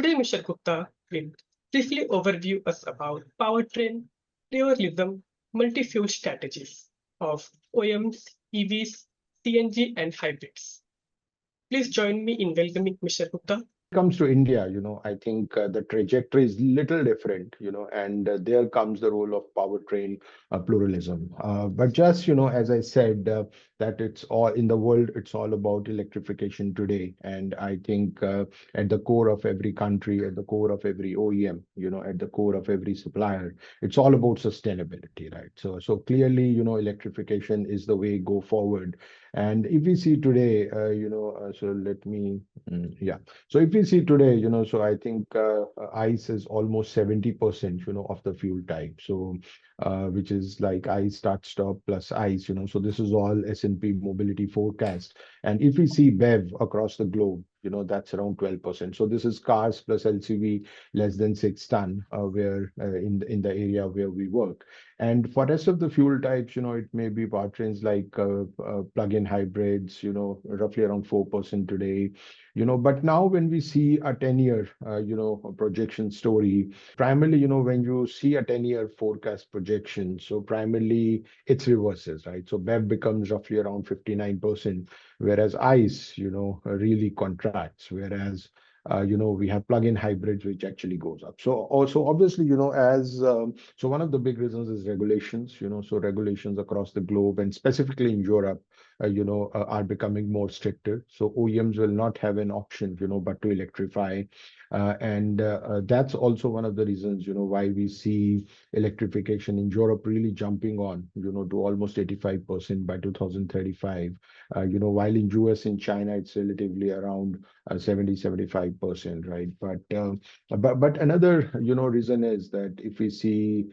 Today, Mr. Gupta will briefly overview us about powertrain, pluralism, multi-fuel strategies of OEMs, EVs, CNG, and hybrids. Please join me in welcoming Mr. Gupta. Comes to India, I think the trajectory is little different, and there comes the role of powertrain pluralism. But just, as I said, that it's all in the world, it's all about electrification today. And I think at the core of every country, at the core of every OEM, at the core of every supplier, it's all about sustainability, right? So clearly, electrification is the way go forward. And if we see today, so let me, yeah. So if we see today, so I think ICE is almost 70%, of the fuel type. So which is like ICE start stop plus ICE, so this is all S&P mobility forecast. And if we see BEV across the globe, that's around 12%. So this is cars plus LCV less than 6 ton, where in the area where we work. And for rest of the fuel types, it may be powertrains like plug-in hybrids, roughly around 4% today. But now when we see a 10-year, projection story, primarily, when you see a 10-year forecast projection, so primarily it's reverses, right? So BEV becomes roughly around 59%, whereas ICE, really contracts, whereas we have plug-in hybrids, which actually goes up. So also obviously, so one of the big reasons is regulations, so regulations across the globe and specifically in Europe, are becoming more stricter. So OEMs will not have an option, but to electrify. And that's also one of the reasons, why we see electrification in Europe really jumping on, to almost 85% by 2035. While in US and China, it's relatively around 70-75%, right? But another, reason is that if we see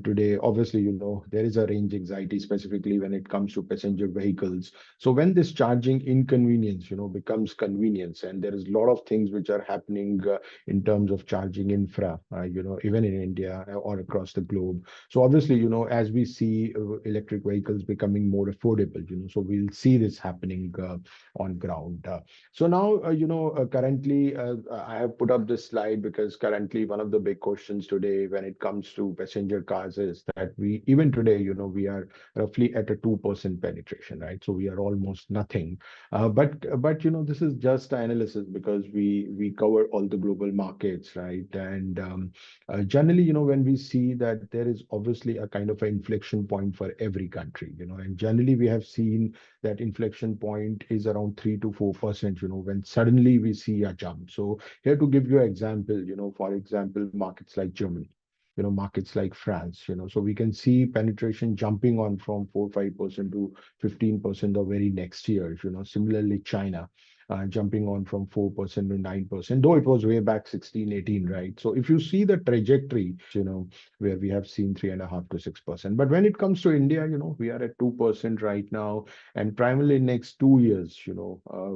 today, obviously, there is a range anxiety, specifically when it comes to passenger vehicles. So when this charging inconvenience, becomes convenience, and there is a lot of things which are happening in terms of charging infra, even in India or across the globe. So obviously, as we see electric vehicles becoming more affordable, so we'll see this happening on ground. So now, currently, I have put up this slide because currently one of the big questions today when it comes to passenger cars is that even today, we are roughly at a 2% penetration, right? So we are almost nothing. But this is just analysis because we cover all the global markets, right? And generally, when we see that there is obviously a kind of an inflection point for every country, and generally we have seen that inflection point is around 3 to 4%, when suddenly we see a jump. So here to give you an example, for example, markets like Germany, markets like France, so we can see penetration jumping on from 4-5% to 15% the very next year, similarly China. Jumping on from 4% to 9%, though it was way back 16-18, right? So if you see the trajectory, where we have seen 3.5 to 6%. But when it comes to India, we are at 2% right now. And primarily next 2 years,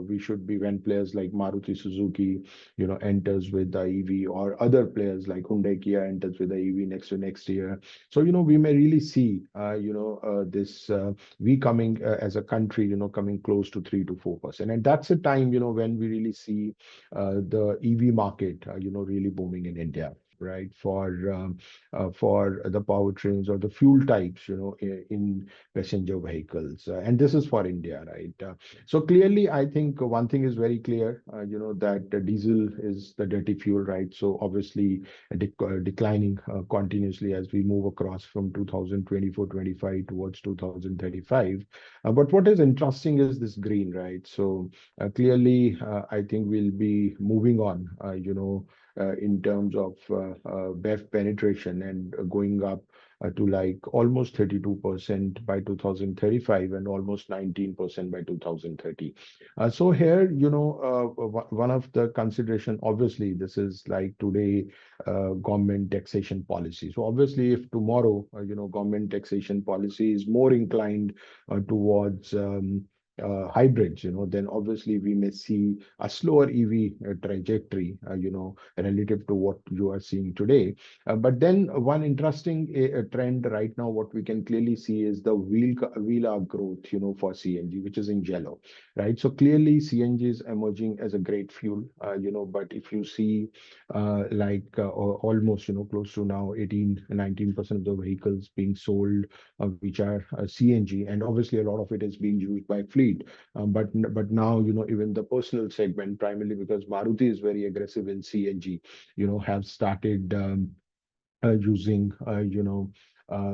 we should be when players like Maruti Suzuki, enters with the EV, or other players like Hyundai Kia enters with the EV next year. So, we may really see, this we coming as a country, coming close to 3 to 4%. And that's the time, when we really see the EV market, really booming in India, right? For the powertrains or the fuel types, in passenger vehicles. And this is for India, right? So clearly, I think one thing is very clear, that the diesel is the dirty fuel, right? So obviously declining continuously as we move across from 2024-25 towards 2035. But what is interesting is this green, right? So clearly, I think we'll be moving on, in terms of BEV penetration and going up to like almost 32% by 2035 and almost 19% by 2030. So here, one of the consideration, obviously, this is like today, government taxation policy. So obviously, if tomorrow, government taxation policy is more inclined towards hybrids, then obviously we may see a slower EV trajectory, relative to what you are seeing today. But then one interesting trend right now, what we can clearly see is the wheel arc growth, for CNG, which is in yellow, right? So clearly CNG is emerging as a great fuel, but if you see almost, close to now 18-19% of the vehicles being sold, which are CNG, and obviously a lot of it is being used by fleet. But now, even the personal segment, primarily because Maruti is very aggressive in CNG, have started using,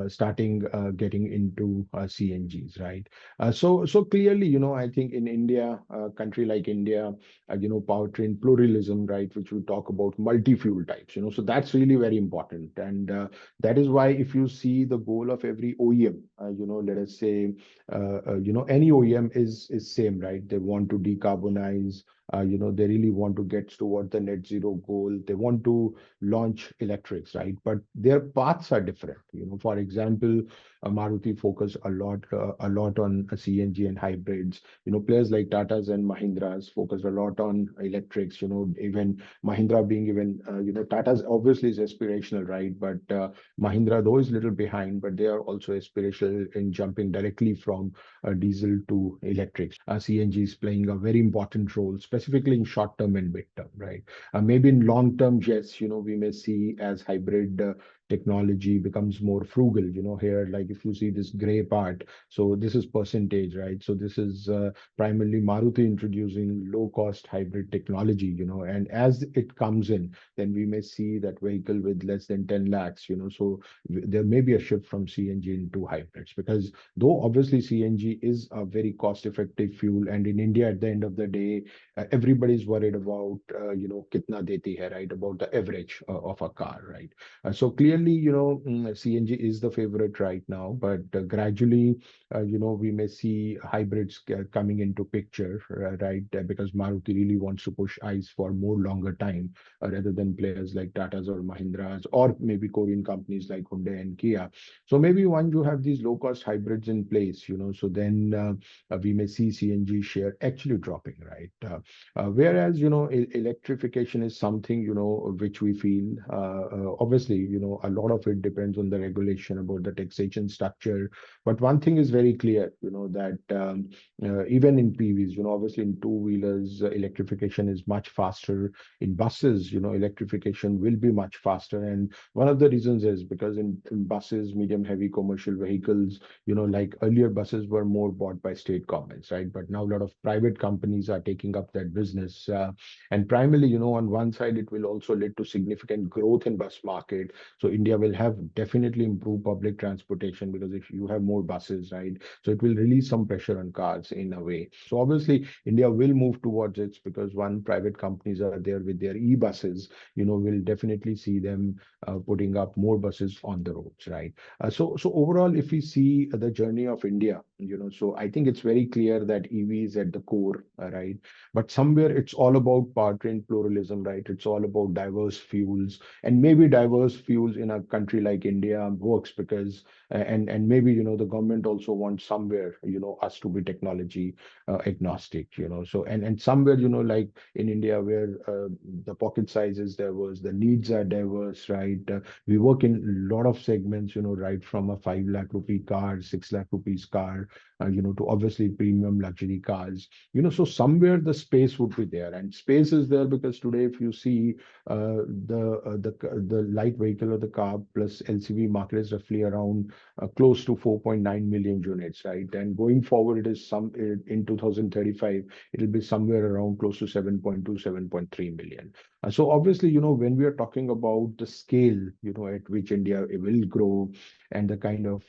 starting getting into CNGs, right? So clearly, I think in India, a country like India, powertrain pluralism, right, which we talk about multi-fuel types, so that's really very important. And that is why if you see the goal of every OEM, let us say, any OEM is same, right? They want to decarbonize. They really want to get toward the net zero goal. They want to launch electrics, right? But their paths are different. For example, Maruti focus a lot on CNG and hybrids. Players like Tata's and Mahindras focus a lot on electrics. Even Mahindra being even, Tata's obviously is aspirational, right? But Mahindra, though, is little behind, but they are also aspirational in jumping directly from diesel to electrics. CNG is playing a very important role, specifically in short term and mid term, right? Maybe in long term, yes, we may see as hybrid technology becomes more frugal, here, like if you see this gray part, so this is percentage, right? So this is primarily Maruti introducing low cost hybrid technology, and as it comes in, then we may see that vehicle with less than 10 lakhs, so there may be a shift from CNG into hybrids, because though obviously CNG is a very cost effective fuel, and in India at the end of the day, everybody's worried about, kitna deti hai, right? About the average of a car, right? So clearly, CNG is the favorite right now, but gradually, we may see hybrids coming into picture, right? Because Maruti really wants to push ICE for more longer time, rather than players like Tata's or Mahindras, or maybe Korean companies like Hyundai and Kia. So maybe once you have these low cost hybrids in place, so then we may see CNG share actually dropping, right? Whereas, electrification is something, which we feel, obviously, a lot of it depends on the regulation about the taxation structure. But one thing is very clear, that even in PVs, obviously in two-wheelers, electrification is much faster. In buses, electrification will be much faster. And one of the reasons is because in buses, medium heavy commercial vehicles, like earlier buses were more bought by state governments, right? But now a lot of private companies are taking up that business. And primarily, on one side, it will also lead to significant growth in bus market. So India will have definitely improved public transportation, because if you have more buses, right? So it will release some pressure on cars in a way. So obviously, India will move towards it, because one, private companies are there with their e-buses, will definitely see them putting up more buses on the roads, right? So overall, if we see the journey of India, so I think it's very clear that EV is at the core, right? But somewhere it's all about powertrain pluralism, right? It's all about diverse fuels, and maybe diverse fuels in a country like India works because, and maybe, the government also wants somewhere, us to be technology agnostic, So, and somewhere, like in India, where the pocket size is diverse, the needs are diverse, right? We work in a lot of segments, right from a 5 lakh rupee car, 6 lakh rupees car, to obviously premium luxury cars, so somewhere the space would be there, and space is there because today, if you see the light vehicle or the car plus LCV market is roughly around close to 4.9 million units, right? And going forward, it is in 2035, it'll be somewhere around close to 7.2, 7.3 million. So obviously, when we are talking about the scale, at which India will grow, and the kind of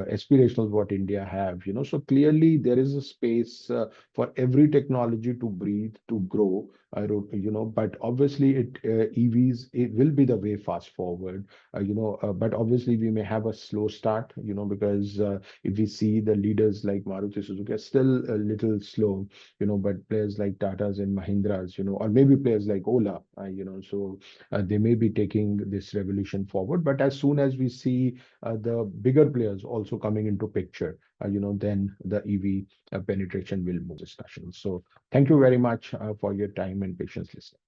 aspirations what India have, so clearly there is a space for every technology to breathe, to grow, But obviously EVs, it will be the way fast forward, but obviously we may have a slow start, because if we see the leaders like Maruti Suzuki are still a little slow, but players like Tatas and Mahindras, or maybe players like Ola, so they may be taking this revolution forward. But as soon as we see the bigger players also coming into picture, then the EV penetration will move discussion. So thank you very much for your time and patience listening.